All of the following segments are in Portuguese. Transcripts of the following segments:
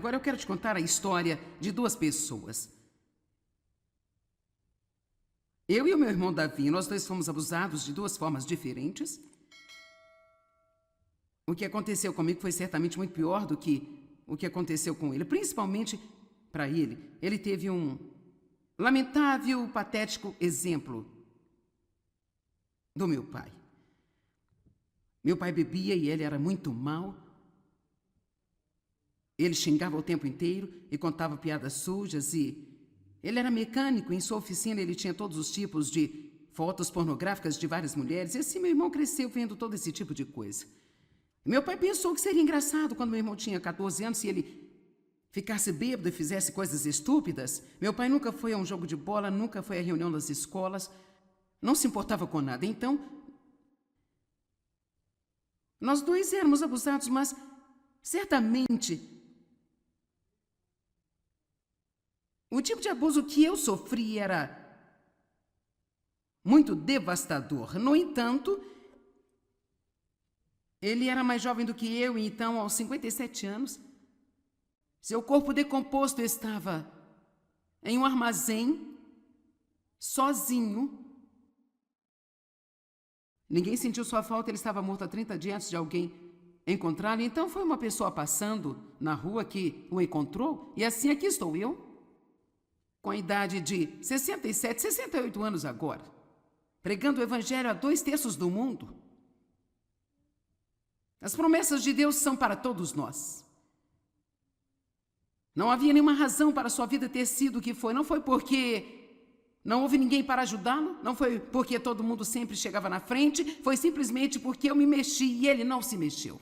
Agora eu quero te contar a história de duas pessoas. Eu e o meu irmão Davi, nós dois fomos abusados de duas formas diferentes. O que aconteceu comigo foi certamente muito pior do que o que aconteceu com ele, principalmente para ele. Ele teve um lamentável, patético exemplo do meu pai. Meu pai bebia e ele era muito mau. Ele xingava o tempo inteiro e contava piadas sujas e ele era mecânico. Em sua oficina ele tinha todos os tipos de fotos pornográficas de várias mulheres. E assim meu irmão cresceu vendo todo esse tipo de coisa. Meu pai pensou que seria engraçado quando meu irmão tinha 14 anos se ele ficasse bêbado e fizesse coisas estúpidas. Meu pai nunca foi a um jogo de bola, nunca foi à reunião das escolas, não se importava com nada. Então, nós dois éramos abusados, mas certamente o tipo de abuso que eu sofri era muito devastador. No entanto, ele era mais jovem do que eu e então, aos 57 anos, seu corpo decomposto estava em um armazém, sozinho. Ninguém sentiu sua falta, ele estava morto há 30 dias antes de alguém encontrá-lo. Então foi uma pessoa passando na rua que o encontrou e assim aqui estou eu, com a idade de 67, 68 anos agora, pregando o evangelho a 2/3 do mundo. As promessas de Deus são para todos nós. Não havia nenhuma razão para sua vida ter sido o que foi. Não foi porque não houve ninguém para ajudá-lo. Não foi porque todo mundo sempre chegava na frente. Foi simplesmente porque eu me mexi e ele não se mexeu.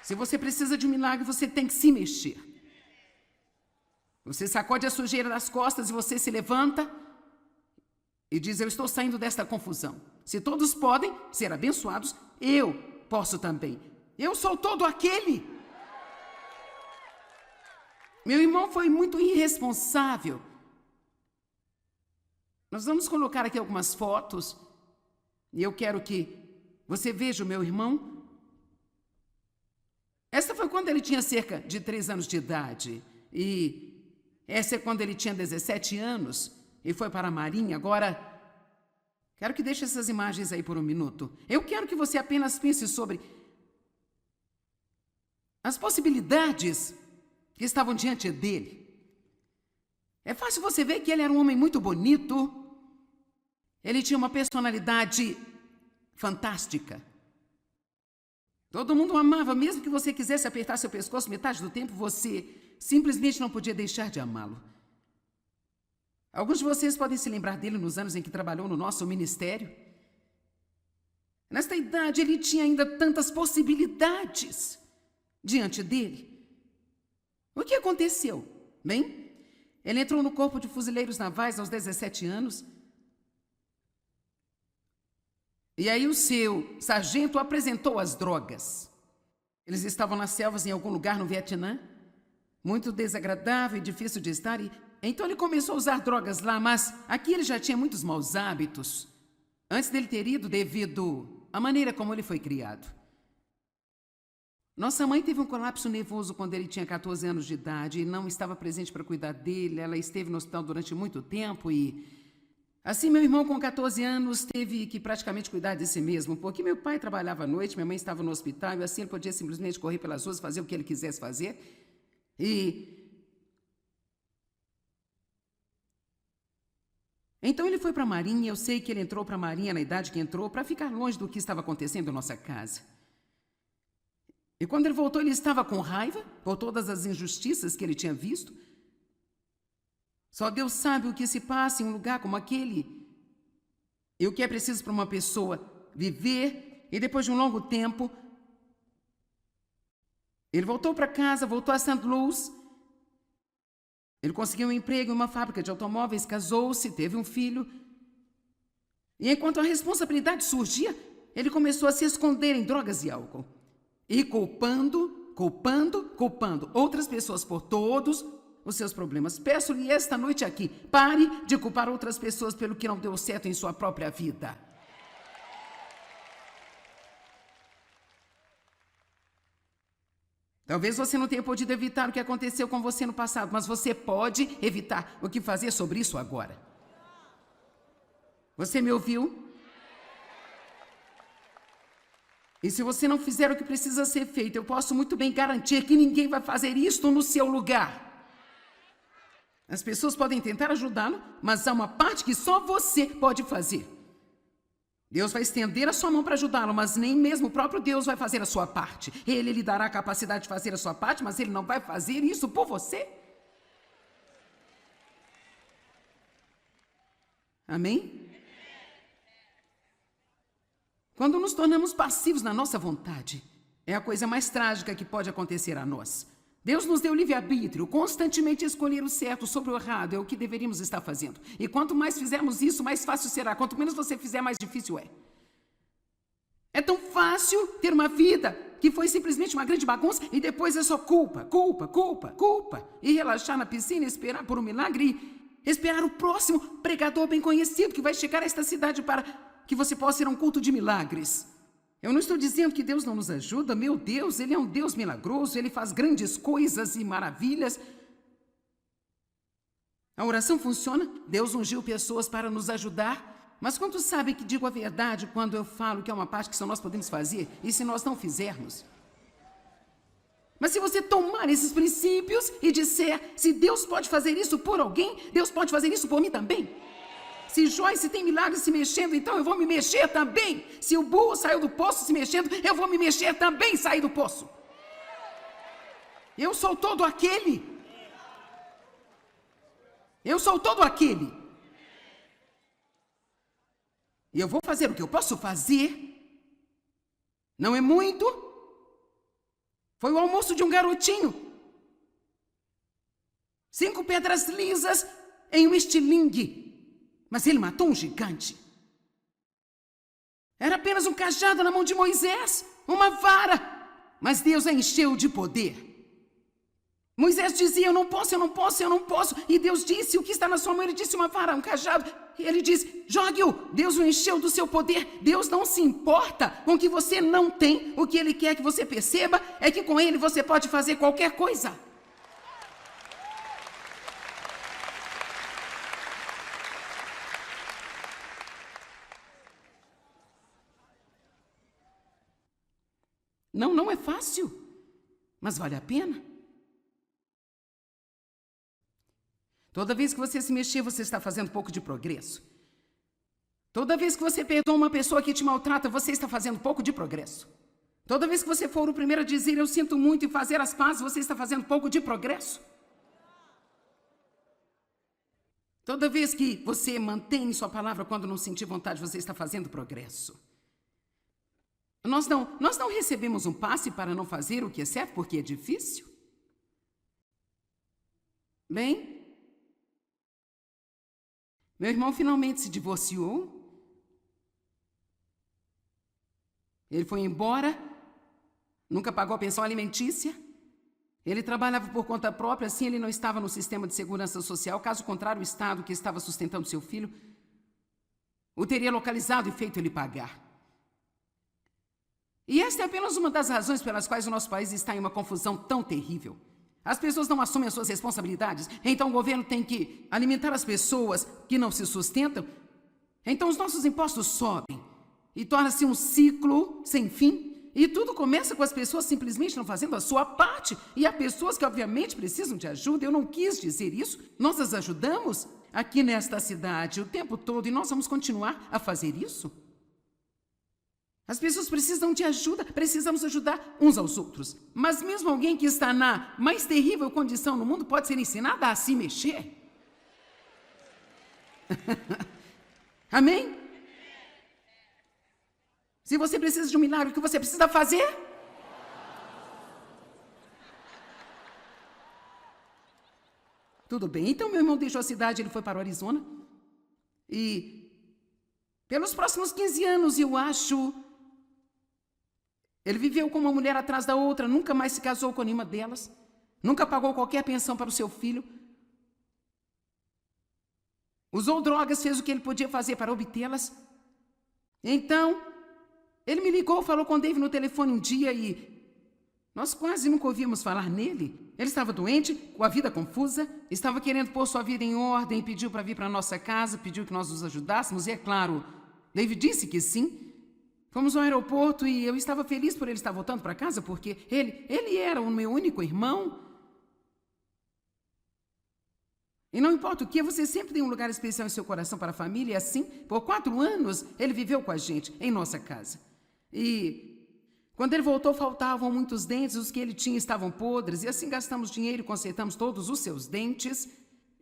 Se você precisa de um milagre, você tem que se mexer. Você sacode a sujeira das costas e você se levanta e diz: eu estou saindo desta confusão. Se todos podem ser abençoados, eu posso também. Eu sou todo aquele. Meu irmão foi muito irresponsável. Nós vamos colocar aqui algumas fotos e eu quero que você veja o meu irmão. Essa foi quando ele tinha cerca de 3 anos de idade e essa é quando ele tinha 17 anos e foi para a Marinha. Agora, quero que deixe essas imagens aí por um minuto. Eu quero que você apenas pense sobre as possibilidades que estavam diante dele. É fácil você ver que ele era um homem muito bonito. Ele tinha uma personalidade fantástica. Todo mundo o amava, mesmo que você quisesse apertar seu pescoço metade do tempo, você simplesmente não podia deixar de amá-lo. Alguns de vocês podem se lembrar dele nos anos em que trabalhou no nosso ministério. Nesta idade, ele tinha ainda tantas possibilidades diante dele. O que aconteceu? Bem, ele entrou no Corpo de Fuzileiros Navais aos 17 anos. E aí o seu sargento apresentou as drogas. Eles estavam nas selvas em algum lugar no Vietnã. Muito desagradável e difícil de estar. E então ele começou a usar drogas lá, mas aqui ele já tinha muitos maus hábitos. Antes dele ter ido devido à maneira como ele foi criado. Nossa mãe teve um colapso nervoso quando ele tinha 14 anos de idade e não estava presente para cuidar dele. Ela esteve no hospital durante muito tempo e assim, meu irmão, com 14 anos, teve que praticamente cuidar de si mesmo, porque meu pai trabalhava à noite, minha mãe estava no hospital, e assim ele podia simplesmente correr pelas ruas, fazer o que ele quisesse fazer. Então ele foi para a Marinha. Eu sei que ele entrou para a Marinha na idade que entrou, para ficar longe do que estava acontecendo em nossa casa. E quando ele voltou, ele estava com raiva por todas as injustiças que ele tinha visto. Só Deus sabe o que se passa em um lugar como aquele. E o que é preciso para uma pessoa viver. E depois de um longo tempo, ele voltou para casa, voltou a St. Louis. Ele conseguiu um emprego em uma fábrica de automóveis, casou-se, teve um filho. E enquanto a responsabilidade surgia, ele começou a se esconder em drogas e álcool. E culpando outras pessoas por todos os seus problemas. Peço-lhe esta noite aqui, pare de culpar outras pessoas pelo que não deu certo em sua própria vida. Talvez você não tenha podido evitar o que aconteceu com você no passado, mas você pode evitar o que fazer sobre isso agora. Você me ouviu? E se você não fizer o que precisa ser feito, eu posso muito bem garantir que ninguém vai fazer isto no seu lugar. As pessoas podem tentar ajudá-lo, mas há uma parte que só você pode fazer. Deus vai estender a sua mão para ajudá-lo, mas nem mesmo o próprio Deus vai fazer a sua parte. Ele lhe dará a capacidade de fazer a sua parte, mas ele não vai fazer isso por você. Amém? Quando nos tornamos passivos na nossa vontade, é a coisa mais trágica que pode acontecer a nós. Deus nos deu livre-arbítrio, constantemente escolher o certo sobre o errado é o que deveríamos estar fazendo. E quanto mais fizermos isso, mais fácil será. Quanto menos você fizer, mais difícil é. É tão fácil ter uma vida que foi simplesmente uma grande bagunça e depois é só culpa, culpa, culpa, culpa. E relaxar na piscina, esperar por um milagre e esperar o próximo pregador bem conhecido que vai chegar a esta cidade para que você possa ir a um culto de milagres. Eu não estou dizendo que Deus não nos ajuda. Meu Deus, Ele é um Deus milagroso, Ele faz grandes coisas e maravilhas. A oração funciona, Deus ungiu pessoas para nos ajudar, mas quantos sabem que digo a verdade quando eu falo que é uma parte que só nós podemos fazer, e se nós não fizermos? Mas se você tomar esses princípios e disser, se Deus pode fazer isso por alguém, Deus pode fazer isso por mim também. Se Joyce tem milagres se mexendo, então eu vou me mexer também. Se o burro saiu do poço se mexendo, eu vou me mexer também e sair do poço. Eu sou todo aquele. Eu sou todo aquele. E eu vou fazer o que eu posso fazer. Não é muito. Foi o almoço de um garotinho. 5 pedras lisas em um estilingue. Mas ele matou um gigante. Era apenas um cajado na mão de Moisés, uma vara. Mas Deus a encheu de poder. Moisés dizia, eu não posso, eu não posso, eu não posso. E Deus disse, o que está na sua mão? Ele disse, uma vara, um cajado. E ele disse, jogue-o. Deus o encheu do seu poder. Deus não se importa com o que você não tem. O que Ele quer que você perceba é que com Ele você pode fazer qualquer coisa. Não é fácil, mas vale a pena. Toda vez que você se mexer, você está fazendo pouco de progresso. Toda vez que você perdoa uma pessoa que te maltrata, você está fazendo pouco de progresso. Toda vez que você for o primeiro a dizer, eu sinto muito e fazer as pazes, você está fazendo pouco de progresso. Toda vez que você mantém sua palavra quando não sentir vontade, você está fazendo progresso. Nós não recebemos um passe para não fazer o que é certo porque é difícil. Bem, meu irmão finalmente se divorciou. Ele foi embora, nunca pagou a pensão alimentícia. Ele trabalhava por conta própria, assim ele não estava no sistema de segurança social. Caso contrário, o Estado que estava sustentando seu filho o teria localizado e feito ele pagar. E esta é apenas uma das razões pelas quais o nosso país está em uma confusão tão terrível. As pessoas não assumem as suas responsabilidades, então o governo tem que alimentar as pessoas que não se sustentam. Então os nossos impostos sobem e torna-se um ciclo sem fim. E tudo começa com as pessoas simplesmente não fazendo a sua parte. E há pessoas que obviamente precisam de ajuda, eu não quis dizer isso. Nós as ajudamos aqui nesta cidade o tempo todo e nós vamos continuar a fazer isso. As pessoas precisam de ajuda, precisamos ajudar uns aos outros. Mas mesmo alguém que está na mais terrível condição no mundo pode ser ensinada a se mexer. Amém? Se você precisa de um milagre, o que você precisa fazer? Tudo bem, então meu irmão deixou a cidade, ele foi para o Arizona. E pelos próximos 15 anos, eu acho... Ele viveu com uma mulher atrás da outra, nunca mais se casou com nenhuma delas, nunca pagou qualquer pensão para o seu filho. Usou drogas, fez o que ele podia fazer para obtê-las. Então, ele me ligou, falou com o Dave no telefone um dia e Nós quase nunca ouvíamos falar nele. Ele estava doente, com a vida confusa, estava querendo pôr sua vida em ordem, pediu para vir para a nossa casa, pediu que nós os ajudássemos, e é claro, David disse que sim. Fomos ao aeroporto e eu estava feliz por ele estar voltando para casa, porque ele era o meu único irmão. E não importa o que, você sempre tem um lugar especial em seu coração para a família, e assim, por 4 anos, ele viveu com a gente, em nossa casa. E quando ele voltou, faltavam muitos dentes, os que ele tinha estavam podres, e assim gastamos dinheiro e consertamos todos os seus dentes,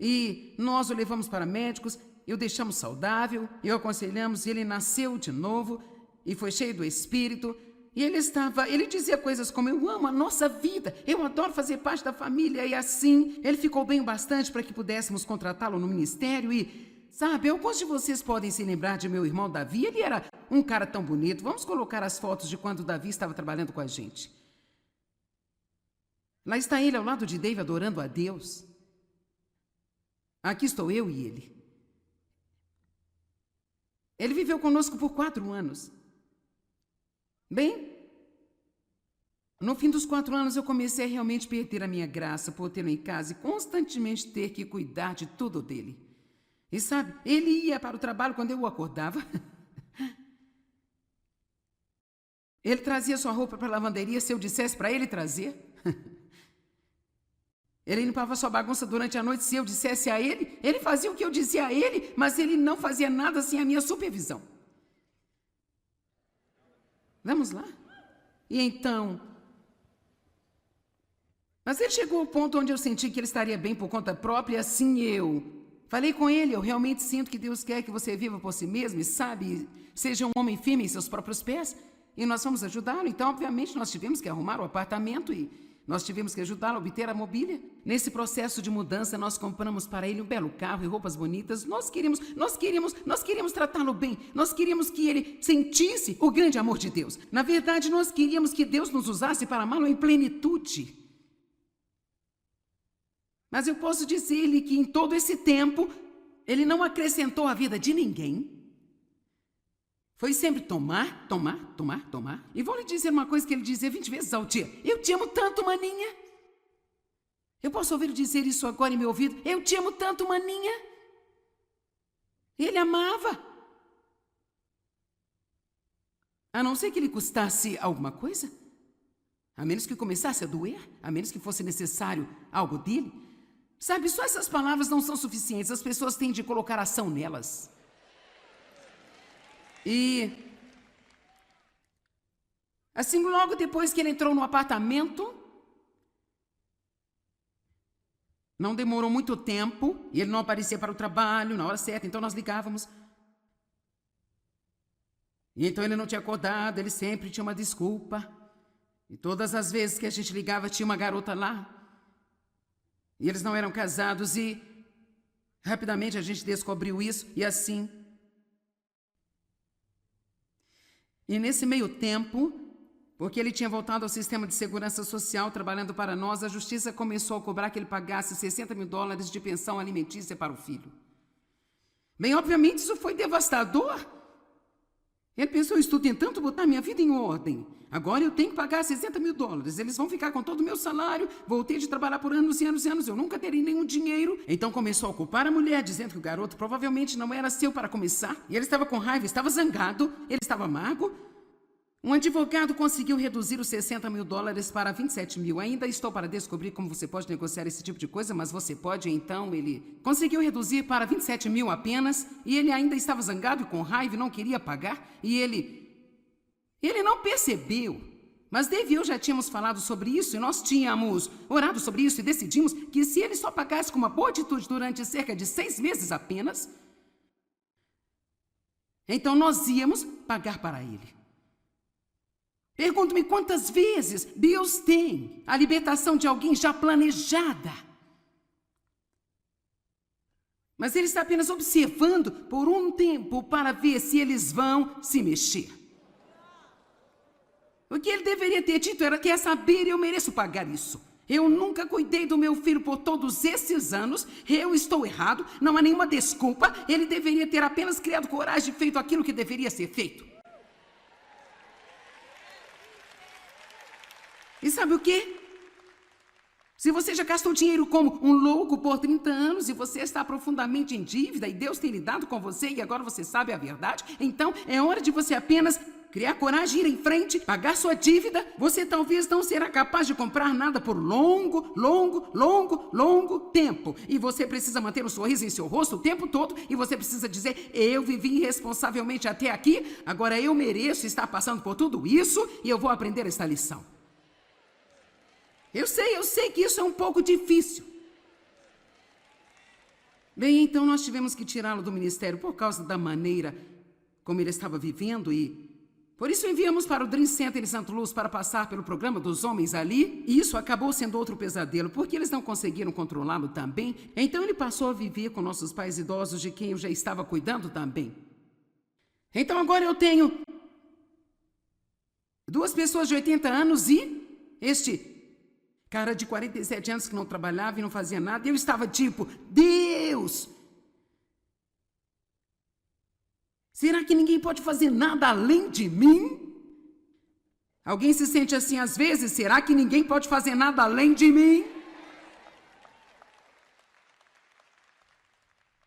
e nós o levamos para médicos, e o deixamos saudável, e o aconselhamos, e ele nasceu de novo, e foi cheio do Espírito, e ele dizia coisas como: eu amo a nossa vida, eu adoro fazer parte da família, e assim, ele ficou bem bastante para que pudéssemos contratá-lo no ministério, e, sabe, alguns de vocês podem se lembrar de meu irmão Davi, ele era um cara tão bonito. Vamos colocar as fotos de quando Davi estava trabalhando com a gente. Lá está ele ao lado de David adorando a Deus. Aqui estou eu e ele. Ele viveu conosco por 4 anos. Bem, no fim dos 4 anos eu comecei a realmente perder a minha graça por tê-lo em casa e constantemente ter que cuidar de tudo dele. E sabe, ele ia para o trabalho quando eu o acordava. Ele trazia sua roupa para a lavanderia se eu dissesse para ele trazer. Ele limpava sua bagunça durante a noite se eu dissesse a ele. Ele fazia o que eu dizia a ele, mas ele não fazia nada sem a minha supervisão. Vamos lá? E então... Mas ele chegou ao ponto onde eu senti que ele estaria bem por conta própria, e assim eu falei com ele: eu realmente sinto que Deus quer que você viva por si mesmo e, sabe, seja um homem firme em seus próprios pés, e nós vamos ajudá-lo. Então, obviamente, nós tivemos que arrumar o apartamento e nós tivemos que ajudá-lo a obter a mobília. Nesse processo de mudança, nós compramos para ele um belo carro e roupas bonitas. Nós queríamos tratá-lo bem. Nós queríamos que ele sentisse o grande amor de Deus. Na verdade, nós queríamos que Deus nos usasse para amá-lo em plenitude. Mas eu posso dizer-lhe que em todo esse tempo, ele não acrescentou à vida de ninguém. Foi sempre tomar. E vou lhe dizer uma coisa que ele dizia 20 vezes ao dia: eu te amo tanto, maninha. Eu posso ouvir dizer isso agora em meu ouvido: eu te amo tanto, maninha. Ele amava. A não ser que lhe custasse alguma coisa, a menos que começasse a doer, a menos que fosse necessário algo dele. Sabe, só essas palavras não são suficientes, as pessoas têm de colocar ação nelas. E assim, logo depois que ele entrou no apartamento, não demorou muito tempo, e ele não aparecia para o trabalho na hora certa, então nós ligávamos. E então ele não tinha acordado, ele sempre tinha uma desculpa. E todas as vezes que a gente ligava, tinha uma garota lá. E eles não eram casados, e rapidamente a gente descobriu isso, e assim. E nesse meio tempo, porque ele tinha voltado ao sistema de segurança social trabalhando para nós, a justiça começou a cobrar que ele pagasse $60.000 de pensão alimentícia para o filho. Bem, obviamente isso foi devastador. Ele pensou: estou tentando botar minha vida em ordem. Agora eu tenho que pagar $60.000. Eles vão ficar com todo o meu salário. Voltei de trabalhar por anos e anos e anos. Eu nunca terei nenhum dinheiro. Então começou a culpar a mulher, dizendo que o garoto provavelmente não era seu para começar. E ele estava com raiva, estava zangado, ele estava amargo. Um advogado conseguiu reduzir os $60.000 para 27 mil. Ainda estou para descobrir como você pode negociar esse tipo de coisa, mas você pode. Então ele conseguiu reduzir para 27 mil apenas, e ele ainda estava zangado e com raiva e não queria pagar, e ele não percebeu. Mas Dave e eu já tínhamos falado sobre isso, e nós tínhamos orado sobre isso, e decidimos que se ele só pagasse com uma boa atitude durante cerca de 6 meses apenas, então nós íamos pagar para ele. Pergunto-me quantas vezes Deus tem a libertação de alguém já planejada. Mas Ele está apenas observando por um tempo para ver se eles vão se mexer. O que Ele deveria ter dito era: quer saber, eu mereço pagar isso. Eu nunca cuidei do meu filho por todos esses anos, eu estou errado, não há nenhuma desculpa. Ele deveria ter apenas criado coragem e feito aquilo que deveria ser feito. E sabe o quê? Se você já gastou dinheiro como um louco por 30 anos e você está profundamente em dívida e Deus tem lidado com você e agora você sabe a verdade, então é hora de você apenas criar coragem, ir em frente, pagar sua dívida. Você talvez não será capaz de comprar nada por longo tempo. E você precisa manter um sorriso em seu rosto o tempo todo e você precisa dizer: eu vivi irresponsavelmente até aqui, agora eu mereço estar passando por tudo isso e eu vou aprender esta lição. Eu sei que isso é um pouco difícil. Bem, então nós tivemos que tirá-lo do ministério por causa da maneira como ele estava vivendo e por isso enviamos para o Dream Center em St. Louis para passar pelo programa dos homens ali. E isso acabou sendo outro pesadelo, porque eles não conseguiram controlá-lo também. Então ele passou a viver com nossos pais idosos, de quem eu já estava cuidando também. Então agora eu tenho 2 pessoas de 80 anos e este cara de 47 anos que não trabalhava e não fazia nada. E eu estava tipo: Deus! Será que ninguém pode fazer nada além de mim? Alguém se sente assim às vezes? Será que ninguém pode fazer nada além de mim?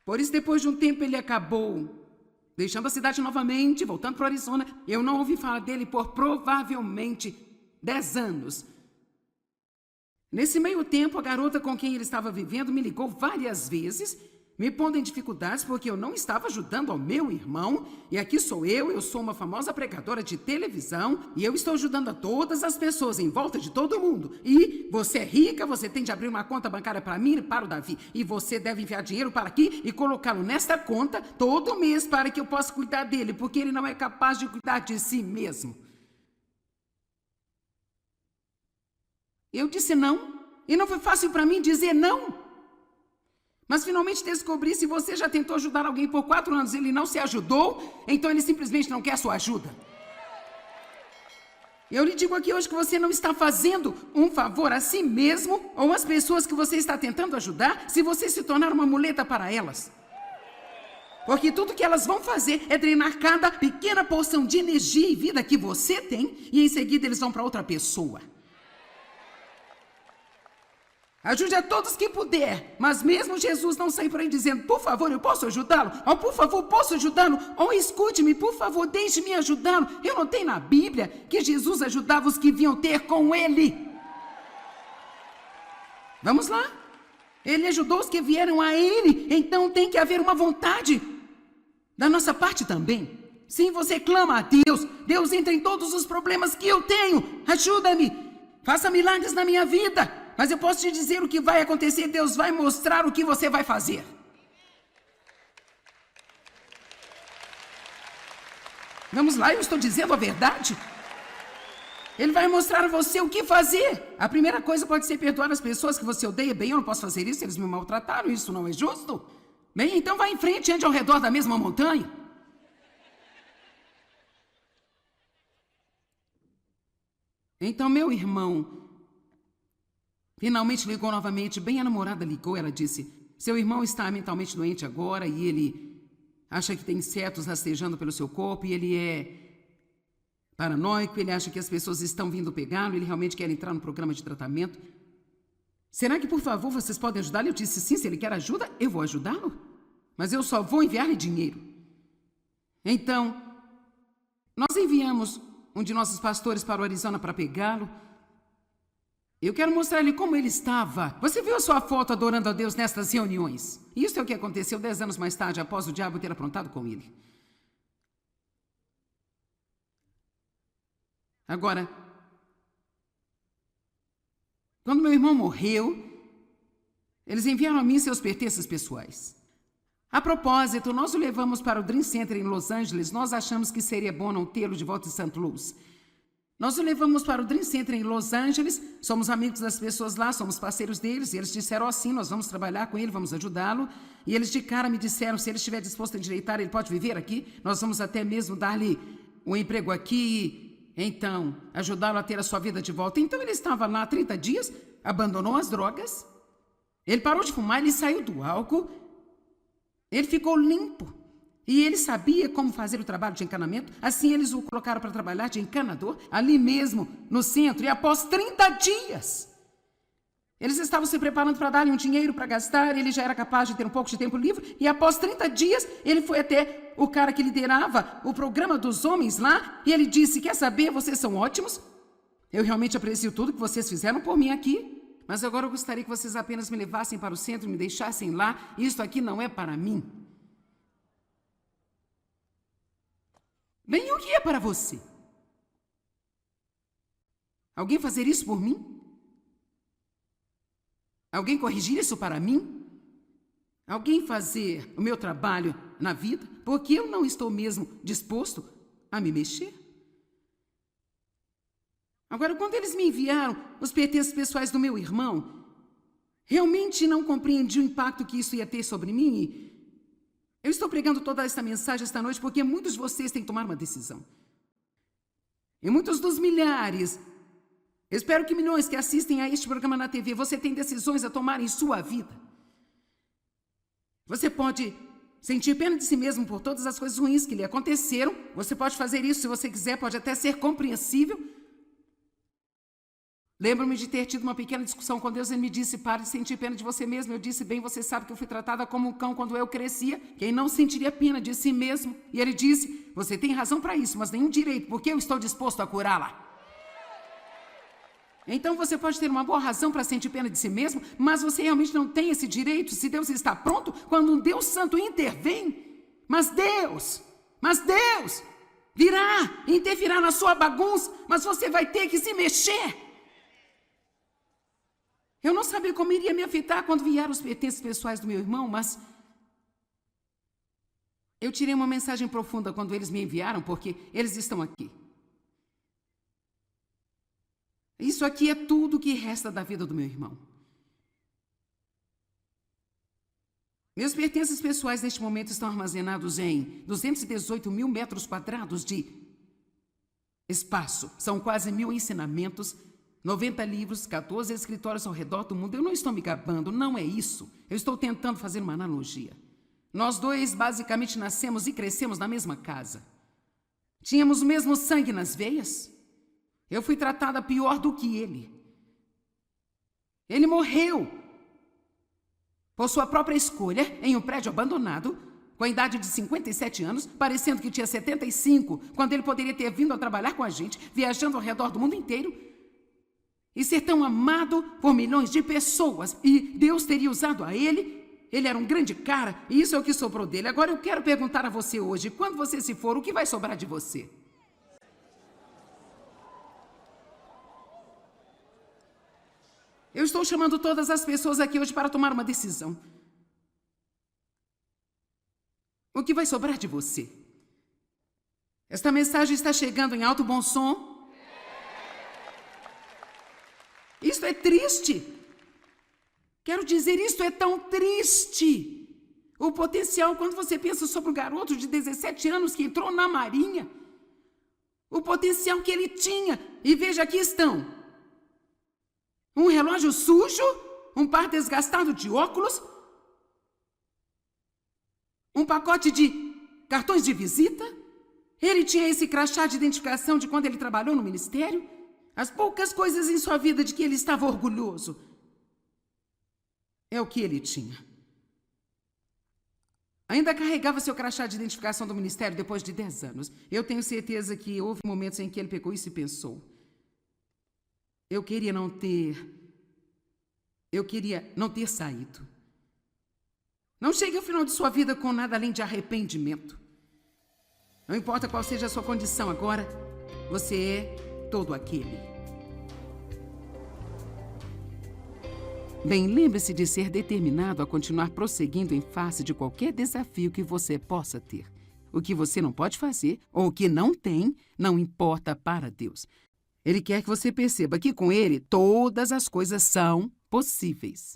Por isso, depois de um tempo, ele acabou deixando a cidade novamente, voltando para o Arizona. Eu não ouvi falar dele por provavelmente 10 anos. Nesse meio tempo, a garota com quem ele estava vivendo me ligou várias vezes, me pondo em dificuldades porque eu não estava ajudando ao meu irmão. E aqui sou eu sou uma famosa pregadora de televisão e eu estou ajudando a todas as pessoas em volta de todo mundo. E você é rica, você tem de abrir uma conta bancária para mim e para o Davi. E você deve enviar dinheiro para aqui e colocá-lo nesta conta todo mês para que eu possa cuidar dele, porque ele não é capaz de cuidar de si mesmo. Eu disse não, e não foi fácil para mim dizer não. Mas finalmente descobri: se você já tentou ajudar alguém por 4 anos e ele não se ajudou, então ele simplesmente não quer sua ajuda. Eu lhe digo aqui hoje que você não está fazendo um favor a si mesmo ou às pessoas que você está tentando ajudar se você se tornar uma muleta para elas. Porque tudo que elas vão fazer é drenar cada pequena porção de energia e vida que você tem e em seguida eles vão para outra pessoa. Ajude a todos que puder, mas mesmo Jesus não sai por aí dizendo: por favor, eu posso ajudá-lo? Ou por favor, posso ajudá-lo? Ou escute-me, por favor, deixe-me ajudá-lo. Eu não tenho na Bíblia que Jesus ajudava os que vinham ter com ele. Vamos lá. Ele ajudou os que vieram a ele, então tem que haver uma vontade da nossa parte também. Sim, você clama a Deus, Deus entra em todos os problemas que eu tenho. Ajuda-me, faça milagres na minha vida. Mas eu posso te dizer o que vai acontecer: Deus vai mostrar o que você vai fazer. Vamos lá, eu estou dizendo a verdade. Ele vai mostrar a você o que fazer. A primeira coisa pode ser perdoar as pessoas que você odeia. Bem, eu não posso fazer isso, eles me maltrataram, isso não é justo. Bem, então vá em frente e ande ao redor da mesma montanha. Então meu irmão finalmente ligou novamente. Bem, a namorada ligou, ela disse: seu irmão está mentalmente doente agora e ele acha que tem insetos rastejando pelo seu corpo e ele é paranoico, ele acha que as pessoas estão vindo pegá-lo, ele realmente quer entrar no programa de tratamento. Será que, por favor, vocês podem ajudá-lo? Eu disse: sim, se ele quer ajuda, eu vou ajudá-lo, mas eu só vou enviar-lhe dinheiro. Então, nós enviamos um de nossos pastores para o Arizona para pegá-lo. Eu quero mostrar-lhe como ele estava. Você viu a sua foto adorando a Deus nestas reuniões? Isso é o que aconteceu 10 anos mais tarde, após o diabo ter aprontado com ele. Agora, quando meu irmão morreu, eles enviaram a mim seus pertences pessoais. A propósito, nós o levamos para o Dream Center em Los Angeles. Nós achamos que seria bom não tê-lo de volta em St. Louis. Nós o levamos para o Dream Center em Los Angeles, somos amigos das pessoas lá, somos parceiros deles, e eles disseram assim: nós vamos trabalhar com ele, vamos ajudá-lo. E eles de cara me disseram: se ele estiver disposto a endireitar, ele pode viver aqui, nós vamos até mesmo dar-lhe um emprego aqui, então, ajudá-lo a ter a sua vida de volta. Então ele estava lá há 30 dias, abandonou as drogas, ele parou de fumar, ele saiu do álcool, ele ficou limpo. E ele sabia como fazer o trabalho de encanamento. Assim, eles o colocaram para trabalhar de encanador, ali mesmo, no centro. E após 30 dias, eles estavam se preparando para dar-lhe um dinheiro para gastar. Ele já era capaz de ter um pouco de tempo livre. E após 30 dias, ele foi até o cara que liderava o programa dos homens lá. E ele disse, quer saber, vocês são ótimos. Eu realmente aprecio tudo que vocês fizeram por mim aqui. Mas agora eu gostaria que vocês apenas me levassem para o centro e me deixassem lá. Isto aqui não é para mim. Bem, o que é para você? Alguém fazer isso por mim? Alguém corrigir isso para mim? Alguém fazer o meu trabalho na vida? Porque eu não estou mesmo disposto a me mexer. Agora, quando eles me enviaram os pertences pessoais do meu irmão, realmente não compreendi o impacto que isso ia ter sobre mim. E eu estou pregando toda essa mensagem esta noite porque muitos de vocês têm que tomar uma decisão. E muitos dos milhares, eu espero que milhões que assistem a este programa na TV, você tem decisões a tomar em sua vida. Você pode sentir pena de si mesmo por todas as coisas ruins que lhe aconteceram. Você pode fazer isso se você quiser, pode até ser compreensível. Lembro-me de ter tido uma pequena discussão com Deus. Ele me disse, pare de sentir pena de você mesmo. Eu disse, bem, você sabe que eu fui tratada como um cão quando eu crescia. Quem não sentiria pena de si mesmo? E ele disse, você tem razão para isso, mas nenhum direito, porque eu estou disposto a curá-la. Então você pode ter uma boa razão para sentir pena de si mesmo, mas você realmente não tem esse direito se Deus está pronto quando um Deus Santo intervém. Mas Deus virá, intervirá na sua bagunça, mas você vai ter que se mexer. Eu não sabia como iria me afetar quando vieram os pertences pessoais do meu irmão, mas eu tirei uma mensagem profunda quando eles me enviaram, porque eles estão aqui. Isso aqui é tudo que resta da vida do meu irmão. Meus pertences pessoais neste momento estão armazenados em 218 mil metros quadrados de espaço. São quase 1000 ensinamentos, 90 livros, 14 escritórios ao redor do mundo. Eu não estou me gabando, não é isso. Eu estou tentando fazer uma analogia. Nós dois basicamente nascemos e crescemos na mesma casa. Tínhamos o mesmo sangue nas veias. Eu fui tratada pior do que ele. Ele morreu por sua própria escolha em um prédio abandonado, com a idade de 57 anos, parecendo que tinha 75, quando ele poderia ter vindo a trabalhar com a gente, viajando ao redor do mundo inteiro, e ser tão amado por milhões de pessoas, e Deus teria usado a ele. Ele era um grande cara, e isso é o que sobrou dele. Agora eu quero perguntar a você hoje, quando você se for, o que vai sobrar de você? Eu estou chamando todas as pessoas aqui hoje para tomar uma decisão. O que vai sobrar de você? Esta mensagem está chegando em alto bom som? Isto é triste. Quero dizer, isto é tão triste. O potencial, quando você pensa sobre um garoto de 17 anos que entrou na Marinha, o potencial que ele tinha. E veja, aqui estão. Um relógio sujo, um par desgastado de óculos, um pacote de cartões de visita. Ele tinha esse crachá de identificação de quando ele trabalhou no ministério. As poucas coisas em sua vida de que ele estava orgulhoso é o que ele tinha. Ainda carregava seu crachá de identificação do ministério depois de 10 anos. Eu tenho certeza que houve momentos em que ele pegou isso e pensou: eu queria não ter saído. Não chegue ao final de sua vida com nada além de arrependimento. Não importa qual seja a sua condição agora, você é todo aquele. Bem, lembre-se de ser determinado a continuar prosseguindo em face de qualquer desafio que você possa ter. O que você não pode fazer, ou o que não tem, não importa para Deus. Ele quer que você perceba que com Ele todas as coisas são possíveis.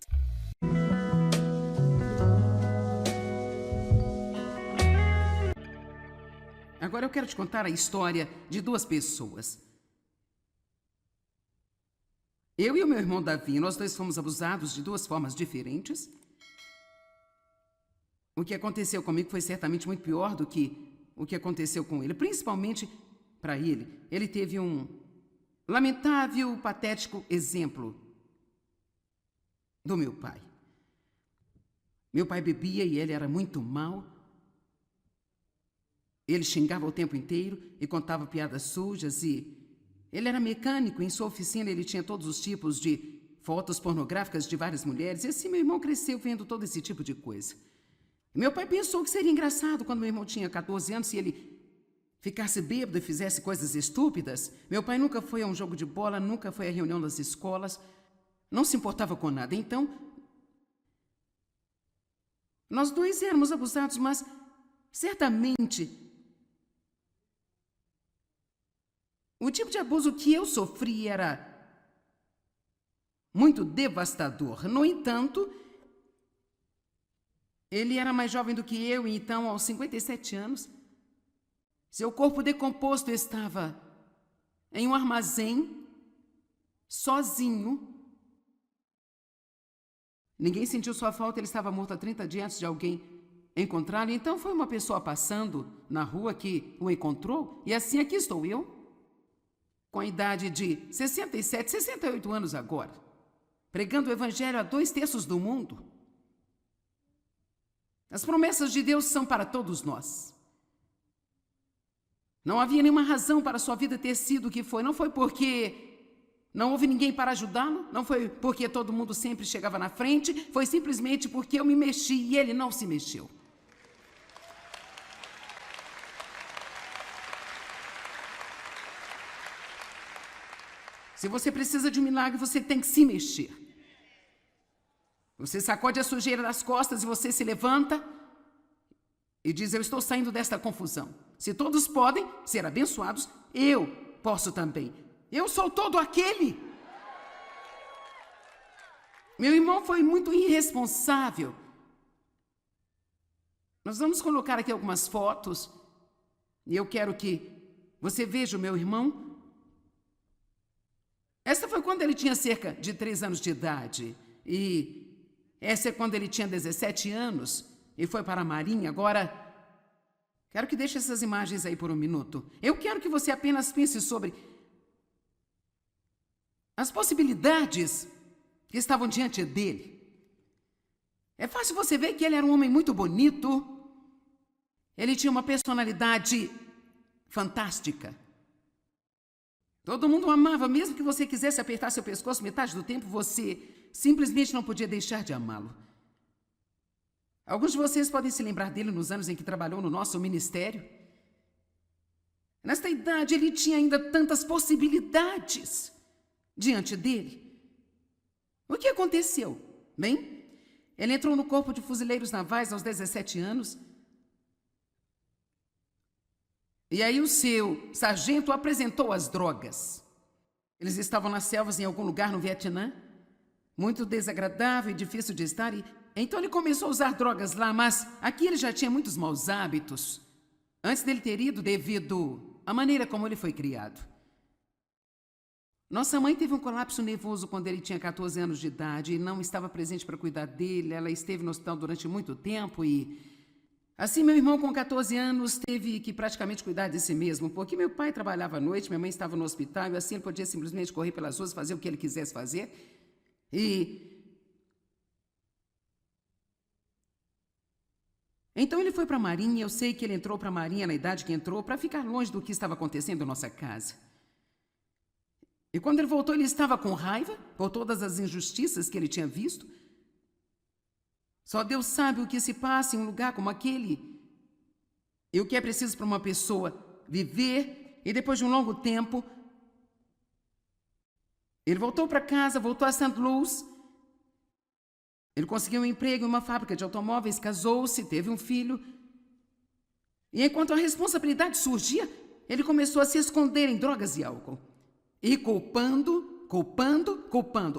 Agora eu quero te contar a história de duas pessoas. Eu e o meu irmão Davi, nós dois fomos abusados de duas formas diferentes. O que aconteceu comigo foi certamente muito pior do que o que aconteceu com ele. Principalmente para ele. Ele teve um lamentável, patético exemplo do meu pai. Meu pai bebia e ele era muito mau. Ele xingava o tempo inteiro e contava piadas sujas e ele era mecânico. Em sua oficina ele tinha todos os tipos de fotos pornográficas de várias mulheres. E assim meu irmão cresceu vendo todo esse tipo de coisa. Meu pai pensou que seria engraçado quando meu irmão tinha 14 anos se ele ficasse bêbado e fizesse coisas estúpidas. Meu pai nunca foi a um jogo de bola, nunca foi à reunião das escolas, não se importava com nada. Então, nós dois éramos abusados, mas certamente o tipo de abuso que eu sofri era muito devastador. No entanto, ele era mais jovem do que eu e então, aos 57 anos, seu corpo decomposto estava em um armazém, sozinho. Ninguém sentiu sua falta, ele estava morto há 30 dias antes de alguém encontrá-lo. Então foi uma pessoa passando na rua que o encontrou, e assim aqui estou eu, com a idade de 67, 68 anos agora, pregando o evangelho a 2/3 do mundo. As promessas de Deus são para todos nós. Não havia nenhuma razão para sua vida ter sido o que foi. Não foi porque não houve ninguém para ajudá-lo. Não foi porque todo mundo sempre chegava na frente. Foi simplesmente porque eu me mexi e ele não se mexeu. Se você precisa de um milagre, você tem que se mexer. Você sacode a sujeira das costas e você se levanta e diz: eu estou saindo desta confusão. Se todos podem ser abençoados, eu posso também. Eu sou todo aquele. Meu irmão foi muito irresponsável. Nós vamos colocar aqui algumas fotos e eu quero que você veja o meu irmão. Essa foi quando ele tinha cerca de 3 anos de idade e essa é quando ele tinha 17 anos e foi para a Marinha. Agora, quero que deixe essas imagens aí por um minuto. Eu quero que você apenas pense sobre as possibilidades que estavam diante dele. É fácil você ver que ele era um homem muito bonito. Ele tinha uma personalidade fantástica. Todo mundo o amava, mesmo que você quisesse apertar seu pescoço metade do tempo, você simplesmente não podia deixar de amá-lo. Alguns de vocês podem se lembrar dele nos anos em que trabalhou no nosso ministério. Nesta idade, ele tinha ainda tantas possibilidades diante dele. O que aconteceu? Bem, ele entrou no Corpo de Fuzileiros Navais aos 17 anos. E aí o seu sargento apresentou as drogas. Eles estavam nas selvas em algum lugar no Vietnã. Muito desagradável e difícil de estar. E então ele começou a usar drogas lá, mas aqui ele já tinha muitos maus hábitos. Antes dele ter ido devido à maneira como ele foi criado. Nossa mãe teve um colapso nervoso quando ele tinha 14 anos de idade e não estava presente para cuidar dele. Ela esteve no hospital durante muito tempo e assim, meu irmão, com 14 anos, teve que praticamente cuidar de si mesmo, porque meu pai trabalhava à noite, minha mãe estava no hospital, e assim ele podia simplesmente correr pelas ruas, fazer o que ele quisesse fazer. Então ele foi para a Marinha. Eu sei que ele entrou para a Marinha na idade que entrou, para ficar longe do que estava acontecendo em nossa casa. E quando ele voltou, ele estava com raiva por todas as injustiças que ele tinha visto. Só Deus sabe o que se passa em um lugar como aquele. E o que é preciso para uma pessoa viver. E depois de um longo tempo, ele voltou para casa, voltou a St. Louis. Ele conseguiu um emprego em uma fábrica de automóveis, casou-se, teve um filho. E enquanto a responsabilidade surgia, ele começou a se esconder em drogas e álcool. E culpando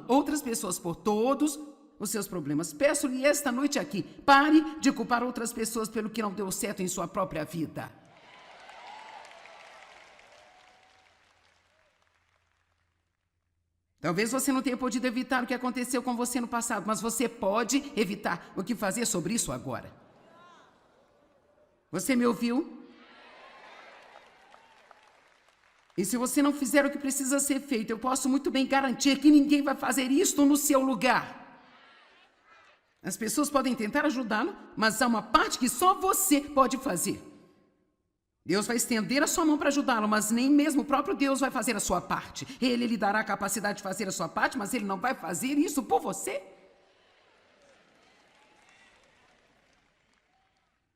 outras pessoas por todos os seus problemas. Peço-lhe esta noite aqui, pare de culpar outras pessoas pelo que não deu certo em sua própria vida. Talvez você não tenha podido evitar o que aconteceu com você no passado, mas você pode evitar o que fazer sobre isso agora. Você me ouviu? E se você não fizer o que precisa ser feito, eu posso muito bem garantir que ninguém vai fazer isto no seu lugar. As pessoas podem tentar ajudá-lo, mas há uma parte que só você pode fazer. Deus vai estender a sua mão para ajudá-lo, mas nem mesmo o próprio Deus vai fazer a sua parte. Ele lhe dará a capacidade de fazer a sua parte, mas ele não vai fazer isso por você.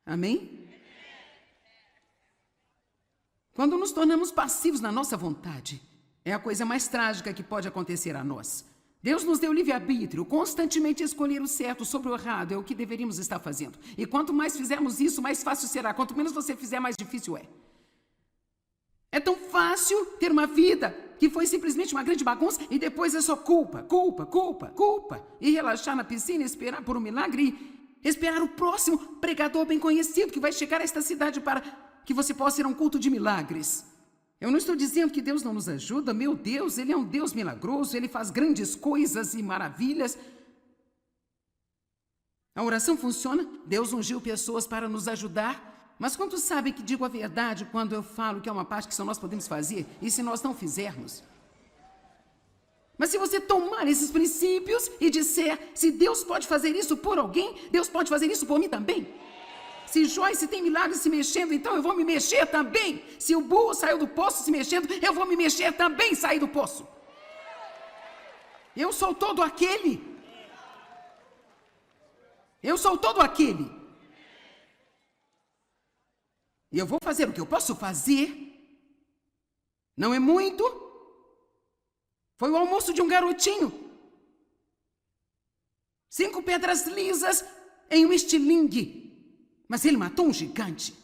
Amém? Quando nos tornamos passivos na nossa vontade, é a coisa mais trágica que pode acontecer a nós. Deus nos deu livre-arbítrio, constantemente escolher o certo sobre o errado é o que deveríamos estar fazendo. E quanto mais fizermos isso, mais fácil será. Quanto menos você fizer, mais difícil é. É tão fácil ter uma vida que foi simplesmente uma grande bagunça e depois é só culpa, culpa, culpa, culpa. E relaxar na piscina, esperar por um milagre e esperar o próximo pregador bem conhecido que vai chegar a esta cidade para que você possa ir a um culto de milagres. Eu não estou dizendo que Deus não nos ajuda. Meu Deus, Ele é um Deus milagroso, Ele faz grandes coisas e maravilhas. A oração funciona, Deus ungiu pessoas para nos ajudar, mas quantos sabem que digo a verdade quando eu falo que é uma parte que só nós podemos fazer, e se nós não fizermos? Mas se você tomar esses princípios e disser, se Deus pode fazer isso por alguém, Deus pode fazer isso por mim também. Se Joyce tem milagres se mexendo, então eu vou me mexer também. Se o burro saiu do poço se mexendo, eu vou me mexer também e sair do poço. Eu sou todo aquele. Eu sou todo aquele. E eu vou fazer o que eu posso fazer. Não é muito. Foi o almoço de um garotinho. 5 pedras lisas em um estilingue. Mas ele matou um gigante.